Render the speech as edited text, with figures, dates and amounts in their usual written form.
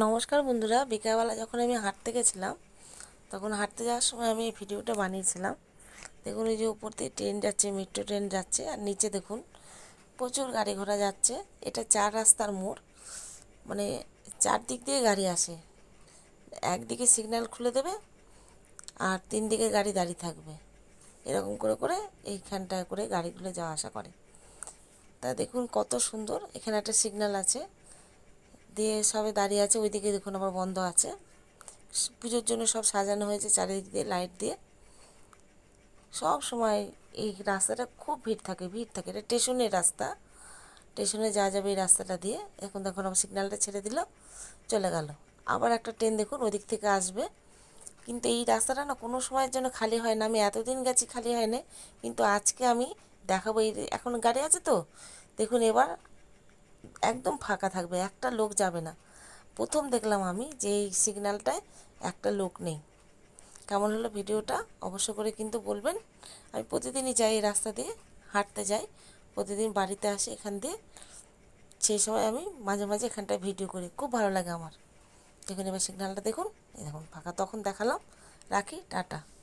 নমস্কার বন্ধুরা, বিকালবেলা যখন আমি হাঁটতে গেছিলাম তখন হাঁটতে যাওয়ার সময় আমি এই ভিডিওটা বানিয়েছিলাম। দেখুন, এই যে উপর দিয়ে ট্রেন যাচ্ছে, মেট্রো ট্রেন যাচ্ছে, আর নিচে দেখুন প্রচুর গাড়ি ঘোড়া যাচ্ছে। এটা চার রাস্তার মোড়, মানে চারদিক দিয়ে গাড়ি আসে। একদিকে সিগন্যাল খুলে দেবে আর তিন দিকে গাড়ি দাঁড়িয়ে থাকবে, এরকম করে করে এইখানটায় করে গাড়িগুলো যাওয়া আসা করে। তা দেখুন কত সুন্দর, এখানে একটা সিগন্যাল আছে, দিয়ে সবে দাঁড়িয়ে আছে। ওইদিকে দেখুন আবার বন্ধ আছে। পুজোর জন্য সব সাজানো হয়েছে চারিদিক দিয়ে লাইট দিয়ে। সব সময় এই রাস্তাটা খুব ভিড় থাকে, ভিড় থাকে। এটা স্টেশনের রাস্তা, স্টেশনে যাওয়া যাবে এই রাস্তাটা দিয়ে। এখন দেখুন আবার সিগন্যালটা ছেড়ে দিল, চলে গেল। আবার একটা ট্রেন দেখুন ওদিক থেকে আসবে। কিন্তু এই রাস্তাটা না কোনো সময়ের জন্য খালি হয় না। আমি এতদিন গেছি খালি হয় না, কিন্তু আজকে আমি দেখাবো। এই এখন গাড়ি আছে তো, দেখুন এবার একদম ফাঁকা থাকবে, একটা লোক যাবে না। প্রথম দেখলাম আমি যে এই সিগন্যালটায় একটা লোক নেই। কেমন হলো ভিডিওটা অবশ্য করে কিন্তু বলবেন। আমি প্রতিদিনই যাই এই রাস্তা দিয়ে, হাঁটতে যাই, প্রতিদিন বাড়িতে আসি এখান দিয়ে। সেই সময় আমি মাঝে মাঝে এখানটায় ভিডিও করি, খুব ভালো লাগে আমার। দেখুন এবার সিগন্যালটা দেখুন, এই দেখুন ফাঁকা, তখন দেখালাম। রাখি, টাটা।